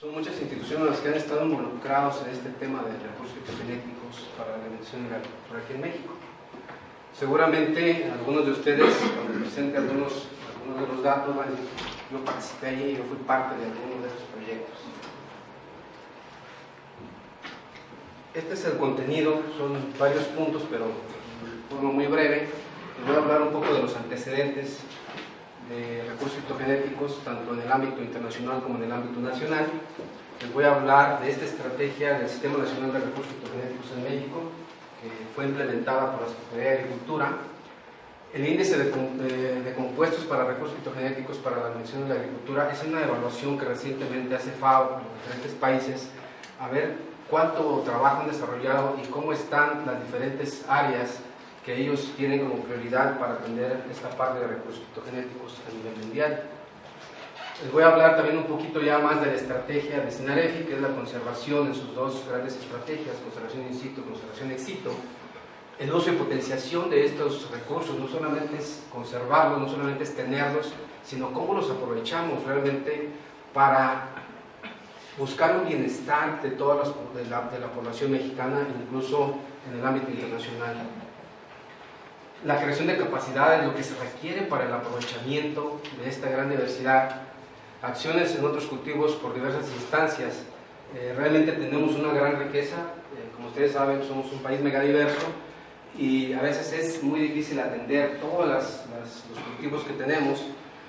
Son muchas instituciones las que han estado involucrados en este tema de recursos fitogenéticos para la alimentación y la agricultura aquí en México. Seguramente algunos de ustedes, cuando presenten algunos de los datos, van a decir, yo participé allí, yo fui parte de algunos de esos proyectos. Este es el contenido, son varios puntos, pero de forma muy breve. Les voy a hablar un poco de los antecedentes de recursos fitogenéticos, tanto en el ámbito internacional como en el ámbito nacional. Les voy a hablar de esta estrategia del Sistema Nacional de Recursos Fitogenéticos en México, que fue implementada por la Secretaría de Agricultura. El índice de compuestos para recursos fitogenéticos para la alimentación y la agricultura es una evaluación que recientemente hace FAO en los diferentes países a ver cuánto trabajo han desarrollado y cómo están las diferentes áreas que ellos tienen como prioridad para atender esta parte de recursos fitogenéticos a nivel mundial. Les voy a hablar también un poquito ya más de la estrategia de SINAREFI, que es la conservación en sus dos grandes estrategias, conservación in situ, conservación ex situ. El uso y potenciación de estos recursos no solamente es conservarlos, no solamente es tenerlos, sino cómo los aprovechamos realmente para buscar un bienestar de toda la población mexicana, incluso en el ámbito internacional. La creación de capacidades, lo que se requiere para el aprovechamiento de esta gran diversidad, acciones en otros cultivos por diversas instancias. Realmente tenemos una gran riqueza, como ustedes saben, somos un país megadiverso y a veces es muy difícil atender todos los cultivos que tenemos.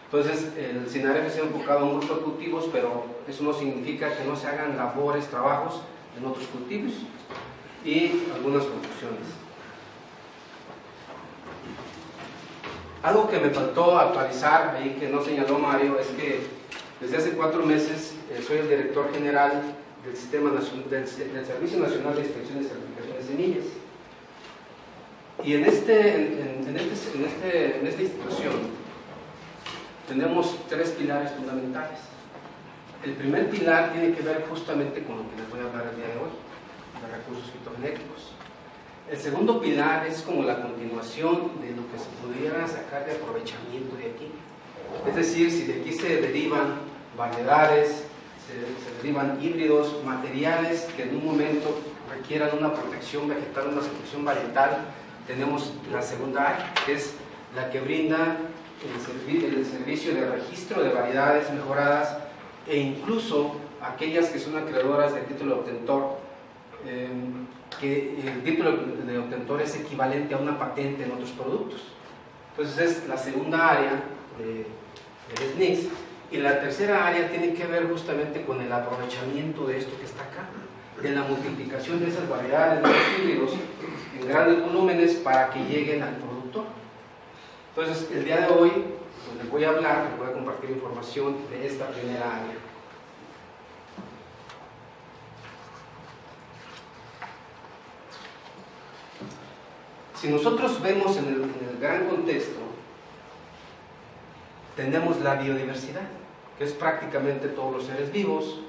Entonces el SINAREFI se ha enfocado en muchos cultivos, pero eso no significa que no se hagan labores, trabajos en otros cultivos. Y algunas conclusiones. Algo que me faltó actualizar ahí, que no señaló Mario, es que desde hace 4 meses soy el director general del Servicio Nacional de Inspección y Certificación de Semillas. Y en esta institución tenemos 3 pilares fundamentales. El primer pilar tiene que ver justamente con lo que les voy a hablar el día de hoy, de recursos fitogenéticos. El segundo pilar es como la continuación de lo que se pudiera sacar de aprovechamiento de aquí. Es decir, si de aquí se derivan variedades, se derivan híbridos, materiales que en un momento requieran una protección vegetal, una protección varietal, tenemos la segunda área, que es la que brinda el servicio de registro de variedades mejoradas e incluso aquellas que son acreedoras del título de obtentor, que el título de obtentor es equivalente a una patente en otros productos. Entonces es la segunda área del SNICS. Y la tercera área tiene que ver justamente con el aprovechamiento de esto que está acá, de la multiplicación de esas variedades, de los híbridos en grandes volúmenes para que lleguen al productor. Entonces el día de hoy pues, les voy a hablar, les voy a compartir información de esta primera área. Si nosotros vemos en el gran contexto, tenemos la biodiversidad, que es prácticamente todos los seres vivos,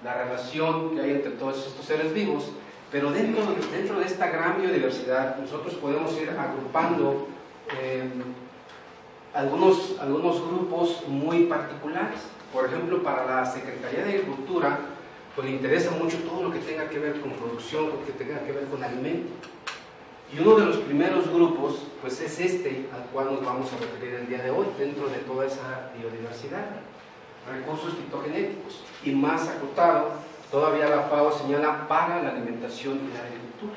la relación que hay entre todos estos seres vivos, pero dentro de esta gran biodiversidad nosotros podemos ir agrupando algunos grupos muy particulares. Por ejemplo, para la Secretaría de Agricultura, pues le interesa mucho todo lo que tenga que ver con producción, lo que tenga que ver con alimento. Y uno de los primeros grupos, pues es este al cual nos vamos a referir el día de hoy, dentro de toda esa biodiversidad, recursos fitogenéticos. Y más acotado, todavía la FAO señala para la alimentación y la agricultura.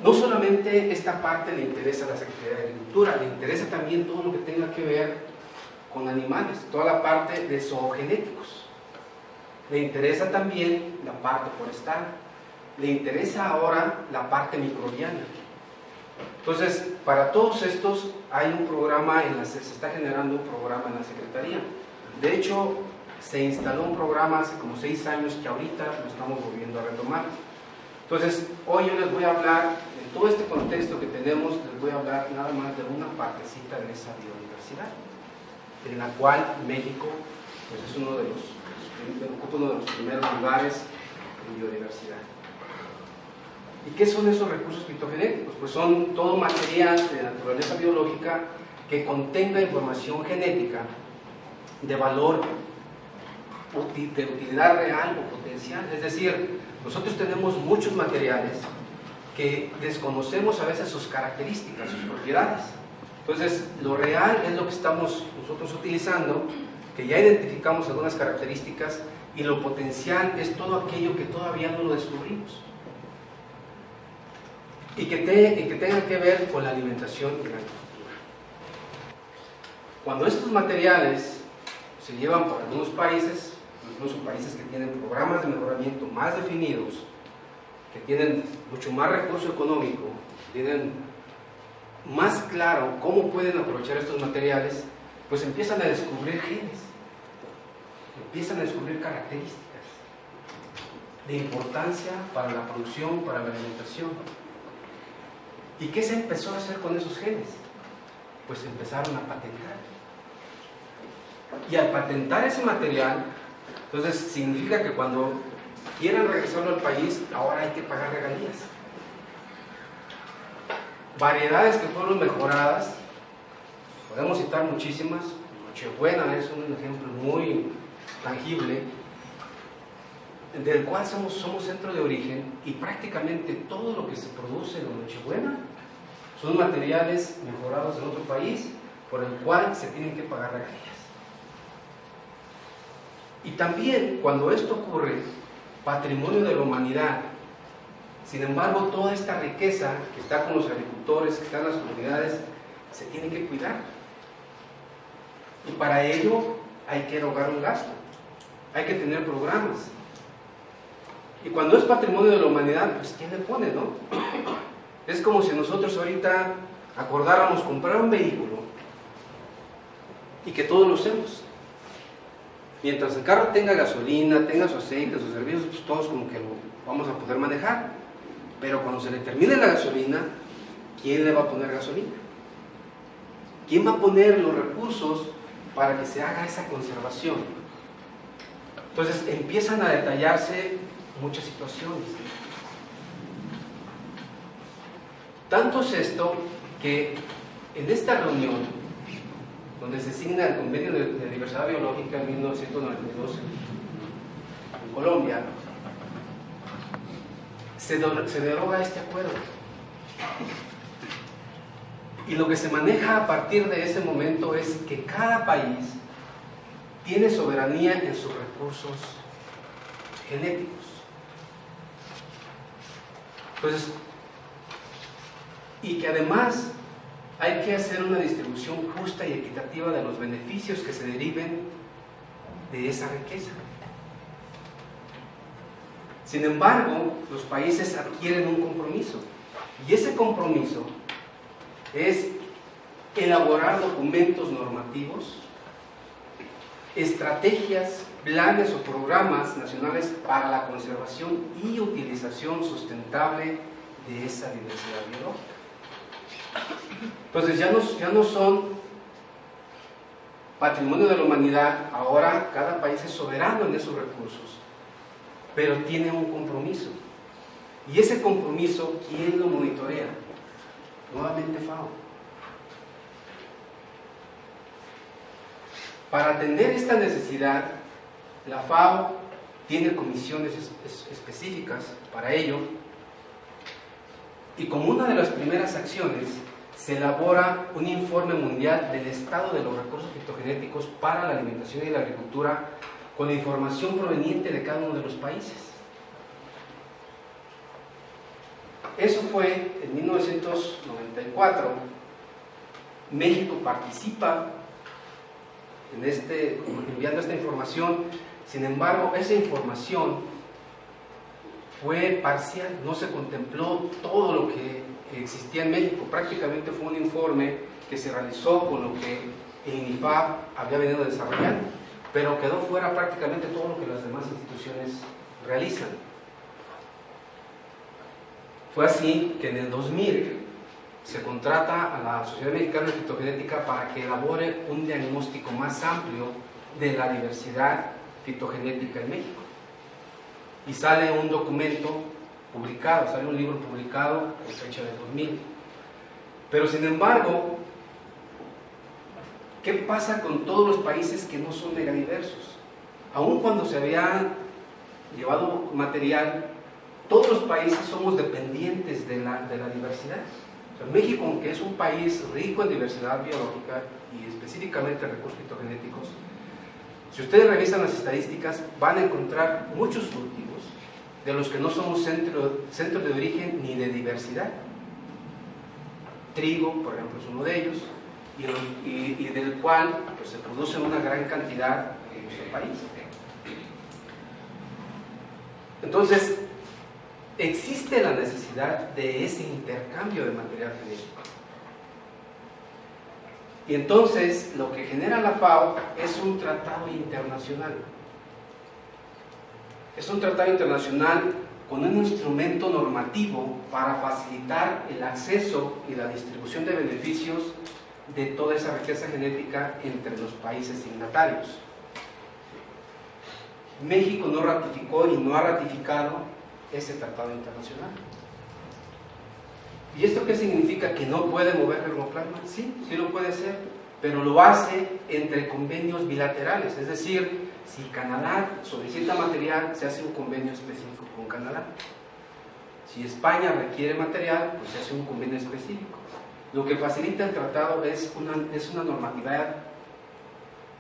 No solamente esta parte le interesa a la Secretaría de Agricultura, le interesa también todo lo que tenga que ver con animales, toda la parte de zoogenéticos. Le interesa también la parte forestal. Le interesa ahora la parte microbiana. Entonces, para todos estos hay un programa, se está generando un programa en la Secretaría. De hecho, se instaló un programa hace como 6 años que ahorita lo estamos volviendo a retomar. Entonces, hoy yo les voy a hablar, en todo este contexto que tenemos, les voy a hablar nada más de una partecita de esa biodiversidad, en la cual México pues, es ocupa uno de los primeros lugares en biodiversidad. ¿Y qué son esos recursos fitogenéticos? Pues son todo material de naturaleza biológica que contenga información genética de valor de utilidad real o potencial. Es decir, nosotros tenemos muchos materiales que desconocemos a veces sus características, sus propiedades. Entonces, lo real es lo que estamos nosotros utilizando, que ya identificamos algunas características, y lo potencial es todo aquello que todavía no lo descubrimos y que tenga que ver con la alimentación y la agricultura. Cuando estos materiales se llevan por algunos países, incluso países que tienen programas de mejoramiento más definidos, que tienen mucho más recurso económico, tienen más claro cómo pueden aprovechar estos materiales, pues empiezan a descubrir genes, empiezan a descubrir características de importancia para la producción, para la alimentación. ¿Y qué se empezó a hacer con esos genes? Pues empezaron a patentar. Y al patentar ese material, entonces significa que cuando quieran regresarlo al país, ahora hay que pagar regalías. Variedades que fueron mejoradas, podemos citar muchísimas. Nochebuena es un ejemplo muy tangible, del cual somos centro de origen, y prácticamente todo lo que se produce en Nochebuena son materiales mejorados en otro país, por el cual se tienen que pagar regalías. Y también, cuando esto ocurre, patrimonio de la humanidad. Sin embargo, toda esta riqueza que está con los agricultores, que está en las comunidades, se tiene que cuidar. Y para ello hay que erogar un gasto, hay que tener programas. Y cuando es patrimonio de la humanidad, pues ¿quién le pone, no? Es como si nosotros ahorita acordáramos comprar un vehículo y que todos lo usemos. Mientras el carro tenga gasolina, tenga su aceite, sus servicios, pues todos como que lo vamos a poder manejar. Pero cuando se le termine la gasolina, ¿quién le va a poner gasolina? ¿Quién va a poner los recursos para que se haga esa conservación? Entonces empiezan a detallarse muchas situaciones. Tanto es esto que en esta reunión, donde se signa el Convenio de Diversidad Biológica en 1992 en Colombia, se deroga este acuerdo. Y lo que se maneja a partir de ese momento es que cada país tiene soberanía en sus recursos genéticos. Entonces, y que además hay que hacer una distribución justa y equitativa de los beneficios que se deriven de esa riqueza. Sin embargo, los países adquieren un compromiso, y ese compromiso es elaborar documentos normativos, estrategias, planes o programas nacionales para la conservación y utilización sustentable de esa diversidad biológica. Entonces ya no son patrimonio de la humanidad, ahora cada país es soberano en esos recursos, pero tiene un compromiso. Y ese compromiso, ¿quién lo monitorea? Nuevamente FAO. Para atender esta necesidad, la FAO tiene comisiones específicas para ello, y como una de las primeras acciones se elabora un informe mundial del estado de los recursos fitogenéticos para la alimentación y la agricultura, con información proveniente de cada uno de los países. Eso fue en 1994. México participa enviando esta información. Sin embargo, esa información fue parcial, no se contempló todo lo que existía en México. Prácticamente fue un informe que se realizó con lo que el INIFAP había venido desarrollando, pero quedó fuera prácticamente todo lo que las demás instituciones realizan. Fue así que en el 2000 se contrata a la Sociedad Mexicana de Fitogenética para que elabore un diagnóstico más amplio de la diversidad fitogenética en México. Y sale un documento publicado, sale un libro publicado en fecha de 2000. Pero sin embargo, ¿qué pasa con todos los países que no son megadiversos? aun cuando se había llevado material, todos los países somos dependientes de la diversidad. O sea, México, aunque es un país rico en diversidad biológica y específicamente en recursos fitogenéticos, si ustedes revisan las estadísticas, van a encontrar muchos cultivos de los que no somos centro de origen ni de diversidad. Trigo, por ejemplo, es uno de ellos, y del cual pues, se produce una gran cantidad en nuestro país. Entonces, existe la necesidad de ese intercambio de material genético. Y entonces, lo que genera la FAO es un tratado internacional. Es un tratado internacional con un instrumento normativo para facilitar el acceso y la distribución de beneficios de toda esa riqueza genética entre los países signatarios. México no ratificó y no ha ratificado ese tratado internacional. ¿Y esto qué significa? ¿Que no puede mover germoplasma? Sí, sí lo puede hacer, pero lo hace entre convenios bilaterales, es decir, si Canadá solicita material, se hace un convenio específico con Canadá. Si España requiere material, pues se hace un convenio específico. Lo que facilita el tratado es una normatividad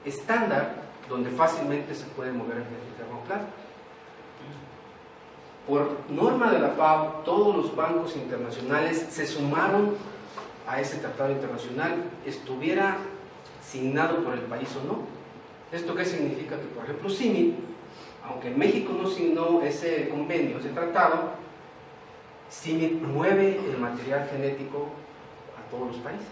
estándar donde fácilmente se puede mover el germoplasma. Por norma de la FAO, todos los bancos internacionales se sumaron a ese tratado internacional, estuviera signado por el país o no. ¿Esto qué significa? Que, por ejemplo, CIMIC, aunque México no signó ese convenio, ese tratado, CIMIC mueve el material genético a todos los países.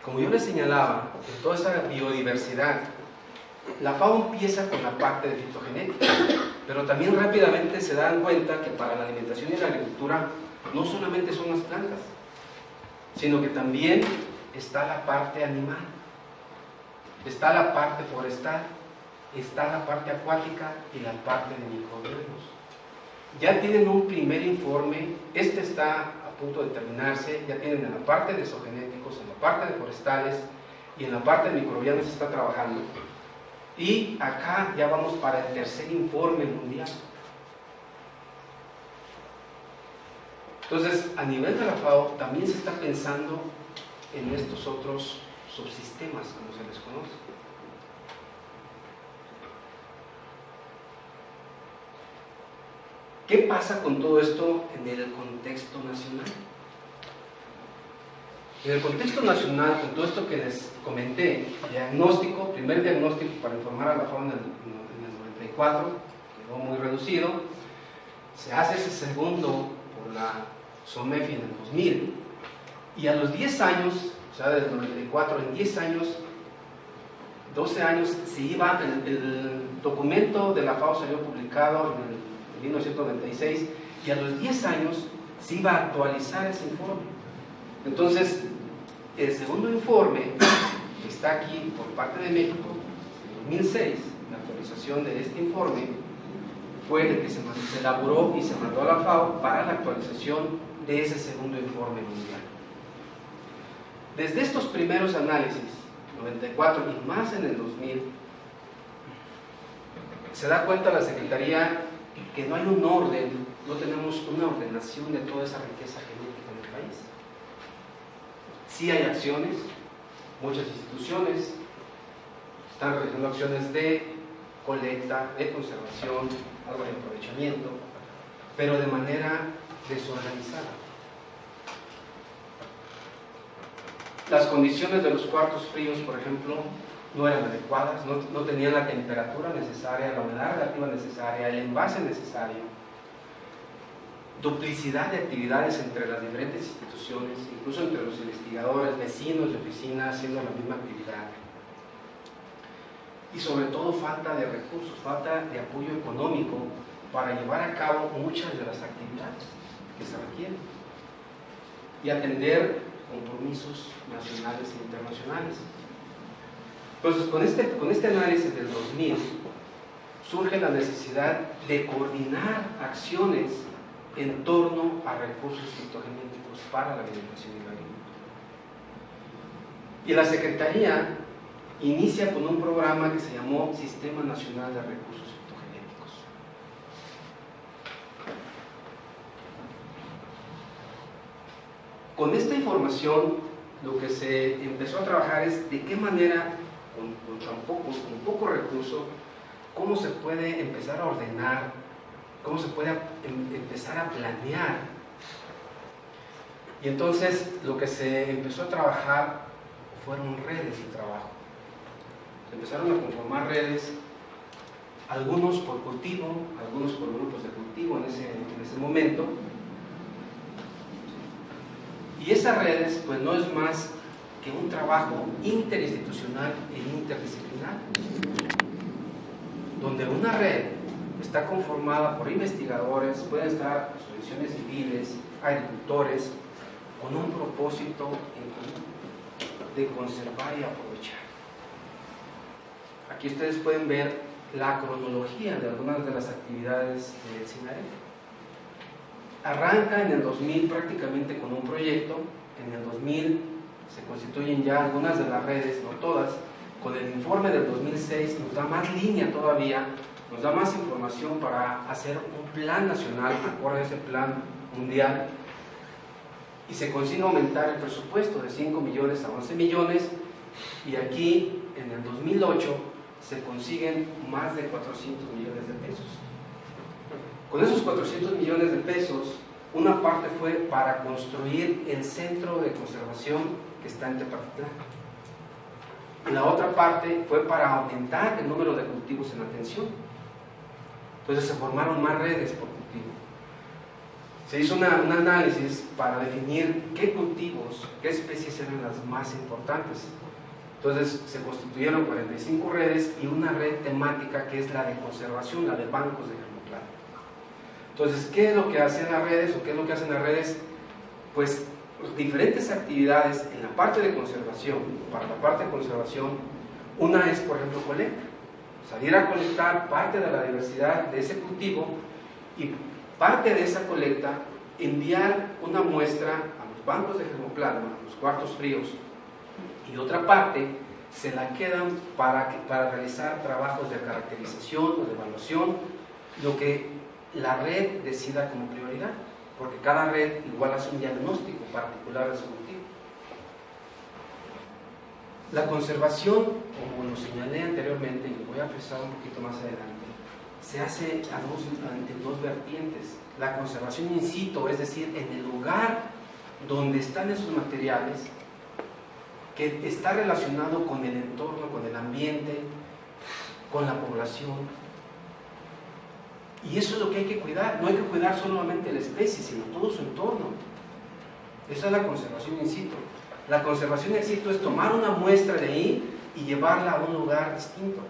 Como yo les señalaba, en toda esa biodiversidad, la FAO empieza con la parte de fitogenética, pero también rápidamente se dan cuenta que para la alimentación y la agricultura no solamente son las plantas, sino que también está la parte animal, está la parte forestal, está la parte acuática y la parte de microorganismos. Ya tienen un primer informe, este está a punto de terminarse, ya tienen en la parte de zoogenéticos, en la parte de forestales y en la parte de microbianos se está trabajando. Y acá ya vamos para el tercer informe mundial. Entonces, a nivel de la FAO también se está pensando en estos otros subsistemas, como se les conoce. ¿Qué pasa con todo esto en el contexto nacional? En el contexto nacional, con todo esto que les comenté, diagnóstico, primer diagnóstico para informar a la FAO en el 94, quedó muy reducido, se hace ese segundo por la SOMEFI en el 2000, y a los 10 años, o sea, desde el 94, en 10 años, 12 años, se iba, el documento de la FAO salió publicado en 1996, y a los 10 años se iba a actualizar ese informe. Entonces, el segundo informe que está aquí por parte de México, en 2006, la actualización de este informe, fue el que se elaboró y se mandó a la FAO para la actualización de ese segundo informe mundial. Desde estos primeros análisis, 94 y más en el 2000, se da cuenta la Secretaría que no hay un orden, no tenemos una ordenación de toda esa riqueza genética en el país. Sí hay acciones, muchas instituciones están realizando acciones de colecta, de conservación, algo de aprovechamiento, pero de manera desorganizada. Las condiciones de los cuartos fríos, por ejemplo, no eran adecuadas, no tenían la temperatura necesaria, la humedad relativa necesaria, el envase necesario. Duplicidad de actividades entre las diferentes instituciones, incluso entre los investigadores, vecinos de oficina haciendo la misma actividad. Y sobre todo falta de recursos, falta de apoyo económico para llevar a cabo muchas de las actividades que se requieren y atender compromisos nacionales e internacionales. Entonces, con este análisis del 2000 surge la necesidad de coordinar acciones en torno a recursos fitogenéticos para la alimentación y la agricultura. Y la Secretaría inicia con un programa que se llamó Sistema Nacional de Recursos Fitogenéticos. Con esta información, lo que se empezó a trabajar es de qué manera, con poco recurso, cómo se puede empezar a ordenar, cómo se puede empezar a planear. Y entonces lo que se empezó a trabajar fueron redes de trabajo. Se empezaron a conformar redes, algunos por cultivo, algunos por grupos de cultivo en ese momento. Y esas redes pues no es más que un trabajo interinstitucional e interdisciplinar, donde una red está conformada por investigadores, pueden estar asociaciones civiles, agricultores, con un propósito en común de conservar y aprovechar. Aquí ustedes pueden ver la cronología de algunas de las actividades del SINAREC. Arranca en el 2000 prácticamente con un proyecto, en el 2000 se constituyen ya algunas de las redes, no todas. Con el informe del 2006 nos da más línea todavía, nos da más información para hacer un plan nacional acorde a ese plan mundial, y se consigue aumentar el presupuesto de 5 millones a 11 millones, y aquí en el 2008 se consiguen más de 400 millones de pesos. Con esos 400 millones de pesos, una parte fue para construir el centro de conservación que está en Tepatitlán. Y la otra parte fue para aumentar el número de cultivos en atención. Entonces se formaron más redes por cultivo. Se hizo un análisis para definir qué cultivos, qué especies eran las más importantes. Entonces se constituyeron 45 redes y una red temática que es la de conservación, la de bancos de germoplasma. Entonces, ¿qué es lo que hacen las redes o qué es lo que hacen las redes? Pues diferentes actividades en la parte de conservación. Para la parte de conservación, una es, por ejemplo, colecta. Salir a colectar parte de la diversidad de ese cultivo y parte de esa colecta enviar una muestra a los bancos de germoplasma, a los cuartos fríos, y otra parte se la quedan para realizar trabajos de caracterización o de evaluación, lo que la red decida como prioridad, porque cada red igual hace un diagnóstico particular de su cultivo. La conservación, como lo señalé anteriormente, y lo voy a precisar un poquito más adelante, se hace en dos vertientes. La conservación in situ, es decir, en el lugar donde están esos materiales, que está relacionado con el entorno, con el ambiente, con la población. Y eso es lo que hay que cuidar. No hay que cuidar solamente la especie, sino todo su entorno. Esa es la conservación in situ. La conservación in situ es tomar una muestra de ahí y llevarla a un lugar distinto,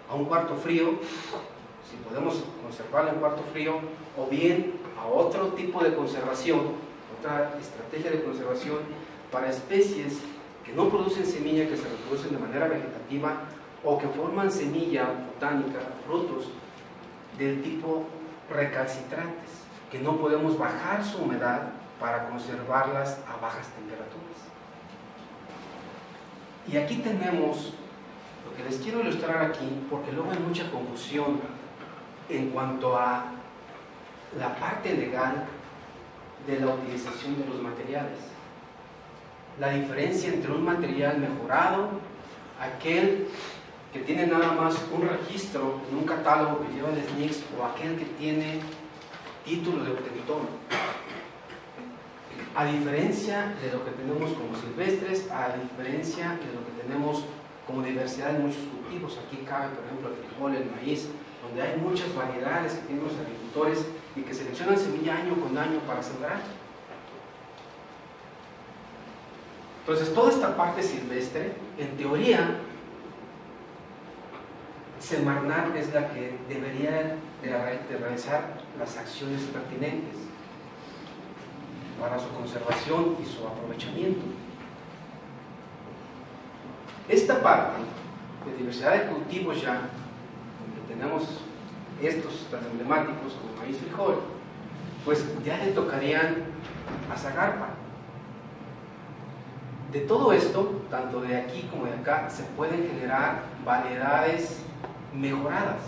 a un cuarto frío, si podemos conservarla en cuarto frío, o bien a otro tipo de conservación, otra estrategia de conservación para especies que no producen semilla, que se reproducen de manera vegetativa o que forman semilla botánica, frutos del tipo recalcitrantes, que no podemos bajar su humedad para conservarlas a bajas temperaturas. Y aquí tenemos lo que les quiero ilustrar aquí, porque luego hay mucha confusión en cuanto a la parte legal de la utilización de los materiales. La diferencia entre un material mejorado, aquel que tiene nada más un registro en un catálogo que lleva el SNICS, o aquel que tiene título de obtentor. A diferencia de lo que tenemos como silvestres, a diferencia de lo que tenemos como diversidad en muchos cultivos. Aquí cabe, por ejemplo, el frijol, el maíz, donde hay muchas variedades que tienen los agricultores y que seleccionan semilla año con año para sembrar. Entonces, toda esta parte silvestre, en teoría, Semarnat es la que debería de realizar las acciones pertinentes para su conservación y su aprovechamiento. Esta parte de diversidad de cultivos ya, donde tenemos estos tan emblemáticos como maíz, frijol, pues ya le tocarían a Zagarpa. De todo esto, tanto de aquí como de acá, se pueden generar variedades mejoradas.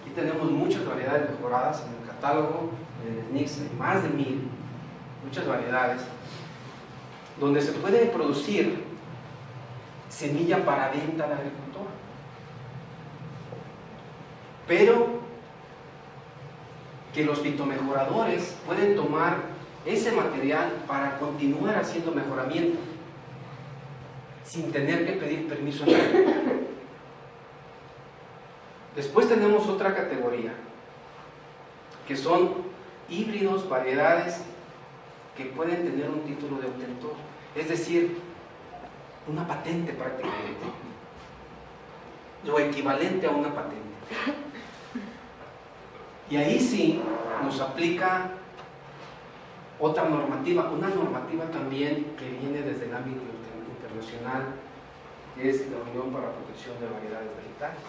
Aquí tenemos muchas variedades mejoradas en el catálogo, en el SNICS hay más de 1000, muchas variedades, donde se puede producir semilla para venta al agricultor. Pero que los fitomejoradores pueden tomar ese material para continuar haciendo mejoramiento sin tener que pedir permiso a nadie. Después tenemos otra categoría que son híbridos, variedades que pueden tener un título de obtentor, es decir, una patente prácticamente, lo equivalente a una patente. Y ahí sí nos aplica otra normativa, una normativa también que viene desde el ámbito internacional, que es la Unión para la Protección de Variedades Vegetales.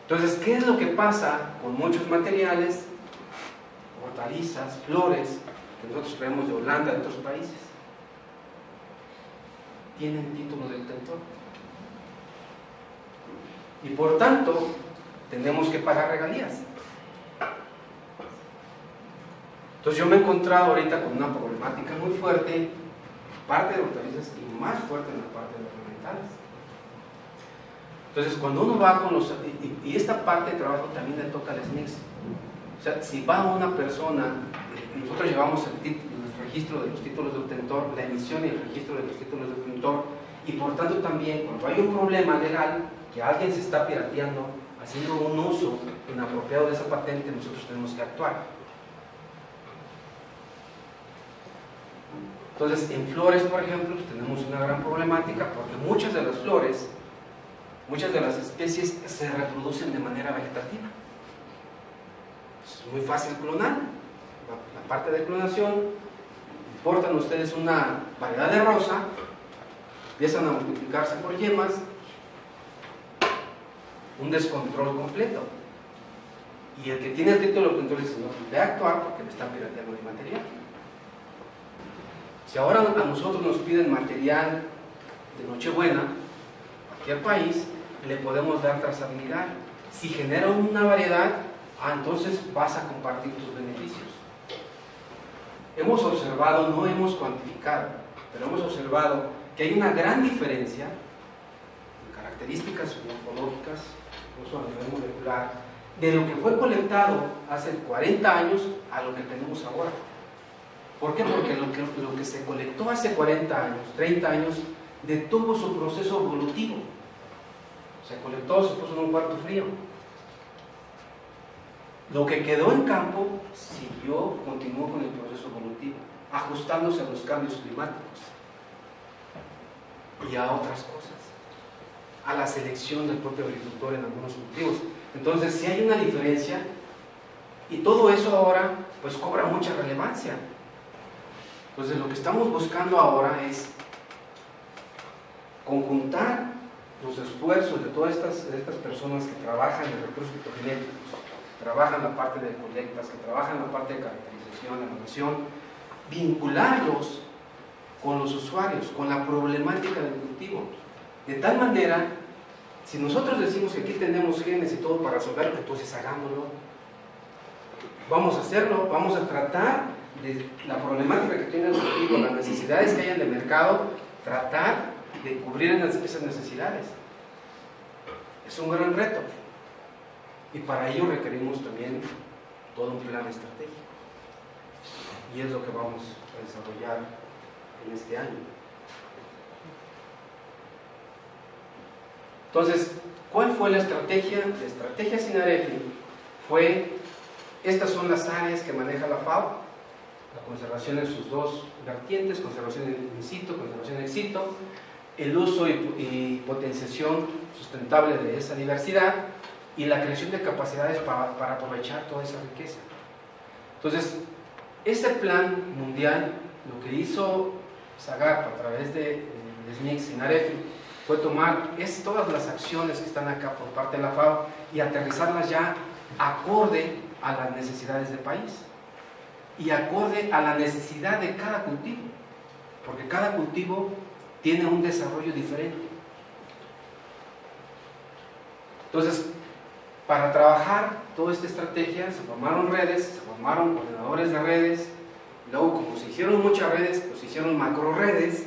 Entonces, ¿qué es lo que pasa con muchos materiales, hortalizas, flores, que nosotros traemos de Holanda, de otros países? Tienen título de obtentor. Y por tanto, tenemos que pagar regalías. Entonces yo me he encontrado ahorita con una problemática muy fuerte, parte de hortalizas y más fuerte en la parte de ornamentales. Entonces cuando uno va con los... Y esta parte de trabajo también le toca al SNICS. O sea, si va una persona, nosotros llevamos el registro de los títulos de obtentor, la emisión y el registro de los títulos de obtentor, y por tanto también cuando hay un problema legal, que alguien se está pirateando, haciendo un uso inapropiado de esa patente, nosotros tenemos que actuar. Entonces, en flores, por ejemplo, pues tenemos una gran problemática porque muchas de las flores, muchas de las especies se reproducen de manera vegetativa. Es muy fácil clonar. La parte de clonación, importan ustedes una variedad de rosa, empiezan a multiplicarse por yemas, un descontrol completo. Y el que tiene el título de obtentor dice, no puede actuar porque me están pirateando mi material. Si ahora a nosotros nos piden material de Nochebuena, cualquier país, le podemos dar trazabilidad. Si genera una variedad, entonces vas a compartir tus beneficios. Hemos observado, no hemos cuantificado, pero hemos observado que hay una gran diferencia en características morfológicas, incluso a nivel molecular, de lo que fue colectado hace 40 años a lo que tenemos ahora. ¿Por qué? Porque lo que se colectó hace 40 años, 30 años, detuvo su proceso evolutivo. Se colectó, se puso en un cuarto frío. Lo que quedó en campo siguió, continuó con el proceso evolutivo, ajustándose a los cambios climáticos y a otras cosas, a la selección del propio agricultor en algunos cultivos. Entonces, sí hay una diferencia y todo eso ahora pues cobra mucha relevancia. Entonces lo que estamos buscando ahora es conjuntar los esfuerzos de todas estas personas que trabajan en recursos fitogenéticos, que trabajan la parte de colectas, que trabajan la parte de caracterización, evaluación, vincularlos con los usuarios, con la problemática del cultivo. De tal manera, si nosotros decimos que aquí tenemos genes y todo para resolverlo, entonces hagámoslo. Vamos a hacerlo, vamos a tratar de la problemática que tiene el cultivo, las necesidades que hay en el mercado, tratar de cubrir esas necesidades. Es un gran reto. Y para ello requerimos también todo un plan estratégico. Y es lo que vamos a desarrollar en este año. Entonces, ¿cuál fue la estrategia? La estrategia SINAREFI fue, estas son las áreas que maneja la FAO, la conservación en sus dos vertientes, conservación in situ, conservación ex situ, el uso y potenciación sustentable de esa diversidad y la creación de capacidades para aprovechar toda esa riqueza. Entonces, este plan mundial, lo que hizo SAGAP a través de SNICS, SINAREFI, fue tomar todas las acciones que están acá por parte de la FAO y aterrizarlas ya acorde a las necesidades del país. y acorde a la necesidad de cada cultivo, porque cada cultivo tiene un desarrollo diferente. Entonces, para trabajar toda esta estrategia se formaron redes, se formaron coordinadores de redes, luego como se hicieron muchas redes, pues se hicieron macro redes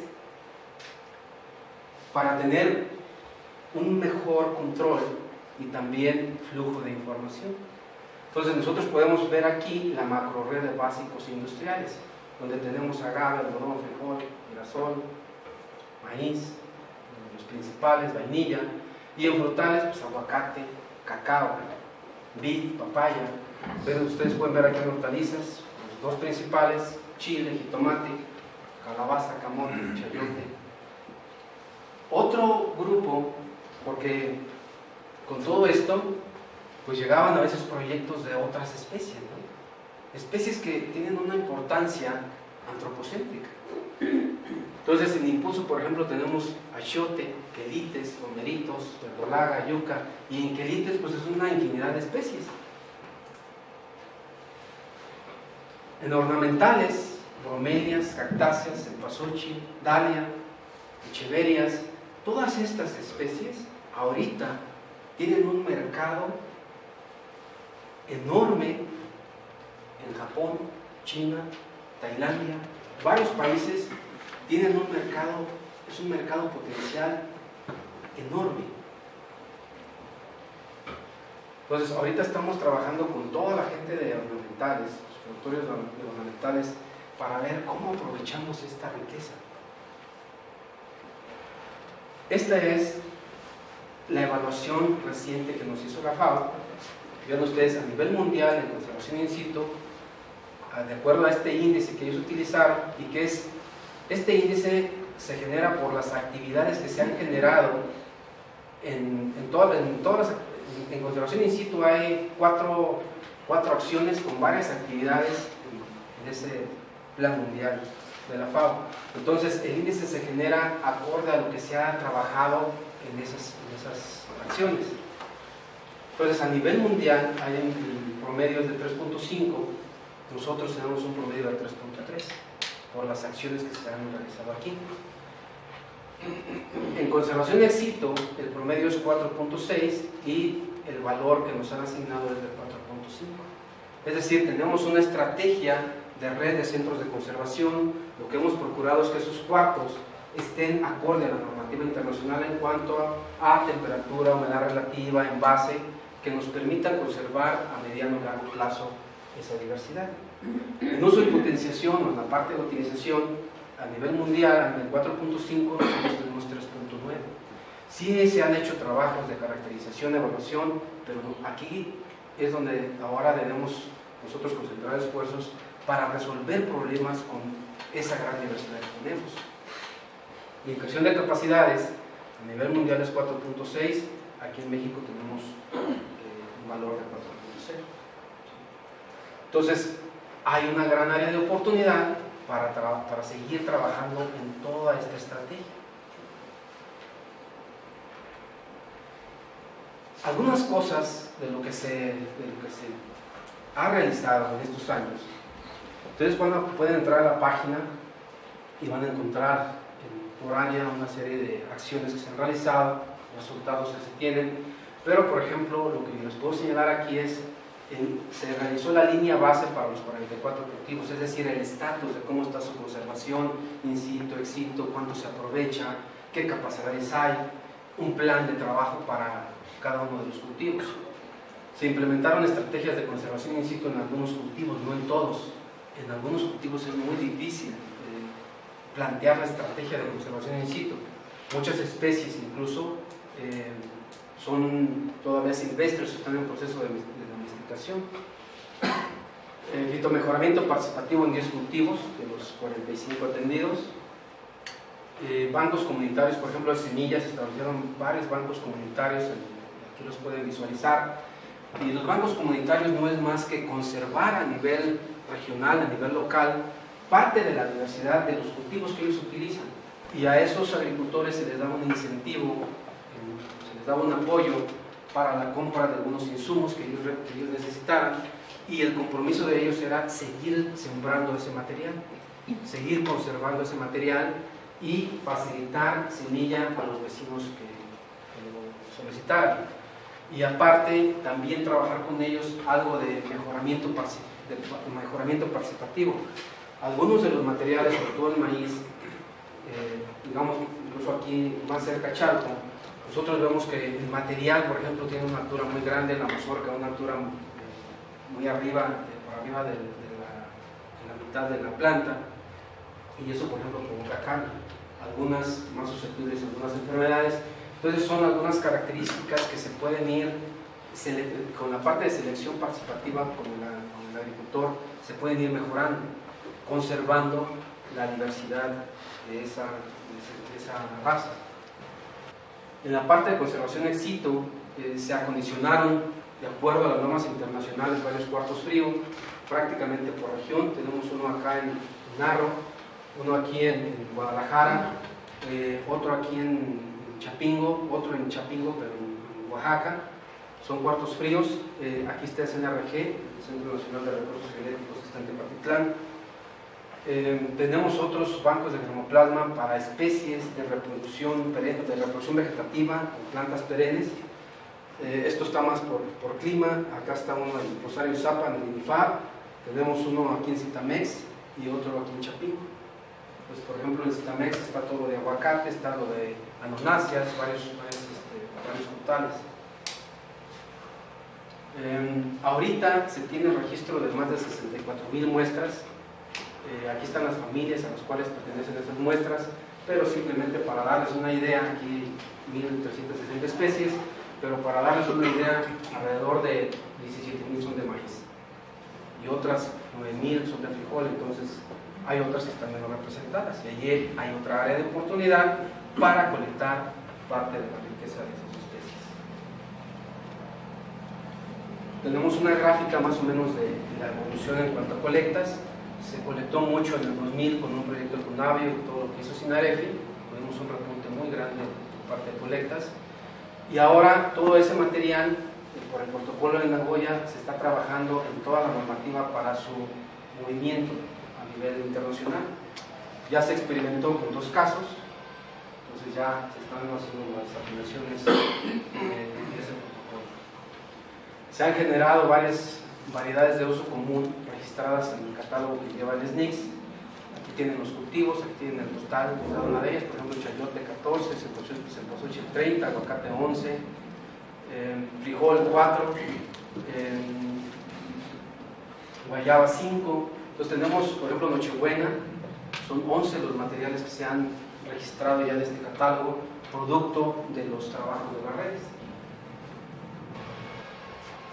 para tener un mejor control y también flujo de información. Entonces nosotros podemos ver aquí la macro red de básicos industriales, donde tenemos agave, algodón, frijol, girasol, maíz, los principales, vainilla, y en frutales, pues aguacate, cacao, vid, papaya. Entonces ustedes pueden ver aquí en hortalizas, los dos principales, chile, jitomate, calabaza, camote, chayote. Otro grupo, porque con todo esto, pues llegaban a veces proyectos de otras especies, ¿no? Especies que tienen una importancia antropocéntrica. Entonces en Impulso, por ejemplo, tenemos achiote, quelites, romeritos, verdolaga, yuca, y en quelites pues es una infinidad de especies. En ornamentales, bromelias, cactáceas, cempasúchil, dalia, echeverias, todas estas especies ahorita tienen un mercado enorme en Japón, China, Tailandia, varios países tienen un mercado, es un mercado potencial enorme. Entonces ahorita estamos trabajando con toda la gente de ornamentales, los productores de ornamentales, para ver cómo aprovechamos esta riqueza. Esta es la evaluación reciente que nos hizo la FAO. Vean ustedes, a nivel mundial en conservación in situ, de acuerdo a este índice que ellos utilizaron, y que es, este índice se genera por las actividades que se han generado en conservación in situ. Hay cuatro acciones con varias actividades en ese plan mundial de la FAO. Entonces el índice se genera acorde a lo que se ha trabajado en esas acciones. Entonces a nivel mundial hay promedios de 3.5, nosotros tenemos un promedio de 3.3 por las acciones que se han realizado aquí. En conservación ex situ el promedio es 4.6 y el valor que nos han asignado es de 4.5. Es decir, tenemos una estrategia de red de centros de conservación. Lo que hemos procurado es que esos cuartos estén acorde a la normativa internacional en cuanto a temperatura, humedad relativa, envase, que nos permitan conservar a mediano y largo plazo esa diversidad. En uso y potenciación, o en la parte de utilización, a nivel mundial, en el 4.5 nosotros tenemos 3.9. Sí se han hecho trabajos de caracterización, evaluación, pero aquí es donde ahora debemos nosotros concentrar esfuerzos para resolver problemas con esa gran diversidad que tenemos. Y en cuestión de capacidades, a nivel mundial es 4.6, aquí en México tenemos un valor de 4.0. Entonces, hay una gran área de oportunidad para seguir trabajando en toda esta estrategia. Algunas cosas de lo que se ha realizado en estos años. Ustedes pueden entrar a la página y van a encontrar por área una serie de acciones que se han realizado, resultados que se tienen, pero por ejemplo lo que les puedo señalar aquí es se realizó la línea base para los 44 cultivos, es decir, el estatus de cómo está su conservación, in situ, ex situ, cuánto se aprovecha, qué capacidades hay, un plan de trabajo para cada uno de los cultivos. Se implementaron estrategias de conservación in situ en algunos cultivos, no en todos. En algunos cultivos es muy difícil plantear la estrategia de conservación in situ. Muchas especies incluso son todavía silvestres, están en proceso de domesticación. El fitomejoramiento participativo en 10 cultivos de los 45 atendidos. Bancos comunitarios, por ejemplo, de semillas, se establecieron varios bancos comunitarios, aquí los pueden visualizar. Y los bancos comunitarios no es más que conservar a nivel regional, a nivel local, parte de la diversidad de los cultivos que ellos utilizan. Y a esos agricultores se les da un incentivo, se les da un apoyo para la compra de algunos insumos que ellos necesitaran, y el compromiso de ellos era seguir sembrando ese material, seguir conservando ese material y facilitar semilla a los vecinos que lo solicitaran. Y aparte, también trabajar con ellos algo de mejoramiento participativo. Algunos de los materiales, sobre todo el maíz, digamos, incluso aquí más cerca a Chalco, nosotros vemos que el material, por ejemplo, tiene una altura muy grande, la mazorca una altura muy arriba, por arriba de la mitad de la planta, y eso, por ejemplo, provoca caña, algunas más susceptibles a algunas enfermedades. Entonces son algunas características que se pueden ir, con la parte de selección participativa con el agricultor, se pueden ir mejorando, conservando la diversidad de esa raza. En la parte de conservación ex situ, se acondicionaron, de acuerdo a las normas internacionales, varios cuartos fríos, prácticamente por región. Tenemos uno acá en Narro, uno aquí en Guadalajara, otro aquí en Chapingo, otro en Chapingo, pero en Oaxaca. Son cuartos fríos. Aquí está el CNRG, el Centro Nacional de Recursos Genéticos, que está en Tepatitlán. Tenemos otros bancos de germoplasma para especies de reproducción vegetativa, con plantas perennes. Esto está más por clima. Acá está uno en Rosario Zapa, en el INIFAB. Tenemos uno aquí en Citamex y otro aquí en Chapingo. Pues, por ejemplo, en Citamex está todo de aguacate, está lo de anonáceas, varios frutales. Ahorita se tiene registro de más de 64,000 muestras. Aquí están las familias a las cuales pertenecen esas muestras, pero simplemente para darles una idea, aquí 1.360 especies, pero para darles una idea, alrededor de 17,000 son de maíz y otras 9,000 son de frijol. Entonces hay otras que están menos representadas y allí hay otra área de oportunidad para colectar parte de la riqueza de esas especies. Tenemos una gráfica más o menos de la evolución en cuanto a colectas. Se colectó mucho en el 2000 con un proyecto de Conavio y todo lo que hizo Sinarefi. Tuvimos un repunte muy grande por parte de colectas. Y ahora todo ese material, por el protocolo de Nagoya, se está trabajando en toda la normativa para su movimiento a nivel internacional. Ya se experimentó con 2 casos, entonces ya se están haciendo las aplicaciones de ese protocolo. Se han generado varias variedades de uso común registradas en el catálogo que lleva el SNICS. Aquí tienen los cultivos, aquí tienen el total de cada una de ellas, por ejemplo, chayote 14, cempasúchil 30, aguacate 11, frijol 4, guayaba 5. Entonces tenemos, por ejemplo, Nochebuena, son 11 los materiales que se han registrado ya de este catálogo, producto de los trabajos de las redes.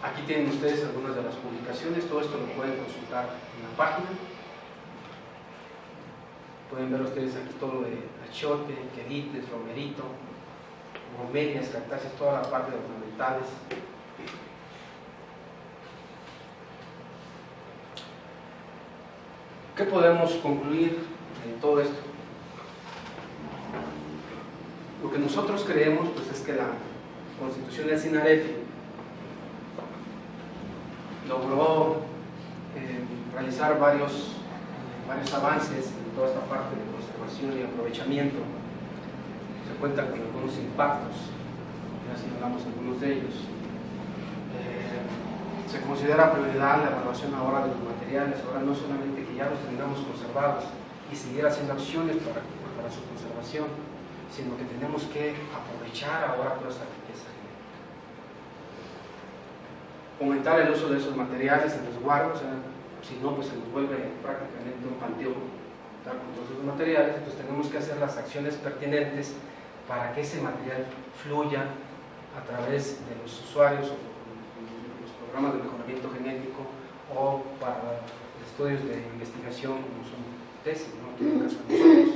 Aquí tienen ustedes algunas de las publicaciones, todo esto lo pueden consultar en la página. Pueden ver ustedes aquí todo lo de achiote, querites, romerito, bromelias, cactáceas, toda la parte de ornamentales. ¿Qué podemos concluir de todo esto? Lo que nosotros creemos pues, es que la Constitución del Sinarefi logró realizar varios avances en toda esta parte de conservación y aprovechamiento. Se cuentan con algunos impactos, ya señalamos algunos de ellos. Se considera prioridad la evaluación ahora de los materiales, ahora no solamente que ya los tengamos conservados y seguir haciendo acciones para su conservación, sino que tenemos que aprovechar ahora toda esta riqueza. Aumentar el uso de esos materiales, el resguardo, o sea, si no, pues se nos vuelve prácticamente un panteón con todos esos materiales. Entonces tenemos que hacer las acciones pertinentes para que ese material fluya a través de los usuarios o los programas de mejoramiento genético o para estudios de investigación como son tesis, ¿no? En el caso de nosotros.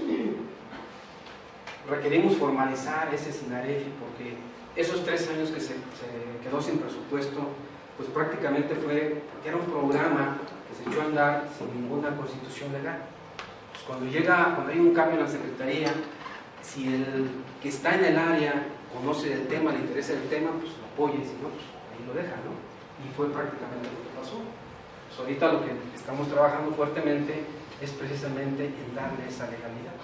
Requerimos formalizar ese Sinarefi porque esos 3 años que se quedó sin presupuesto, pues prácticamente fue porque era un programa que se echó a andar sin ninguna constitución legal. Pues cuando hay un cambio en la Secretaría, si el que está en el área conoce el tema, le interesa el tema, pues lo apoya, y si no, pues ahí lo deja, ¿no? Y fue prácticamente lo que pasó. Pues ahorita lo que estamos trabajando fuertemente es precisamente en darle esa legalidad.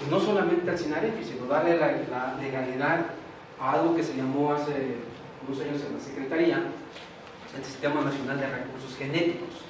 Y no solamente al SINAREFI, sino darle la legalidad a algo que se llamó hace unos años en la Secretaría el Sistema Nacional de Recursos Genéticos.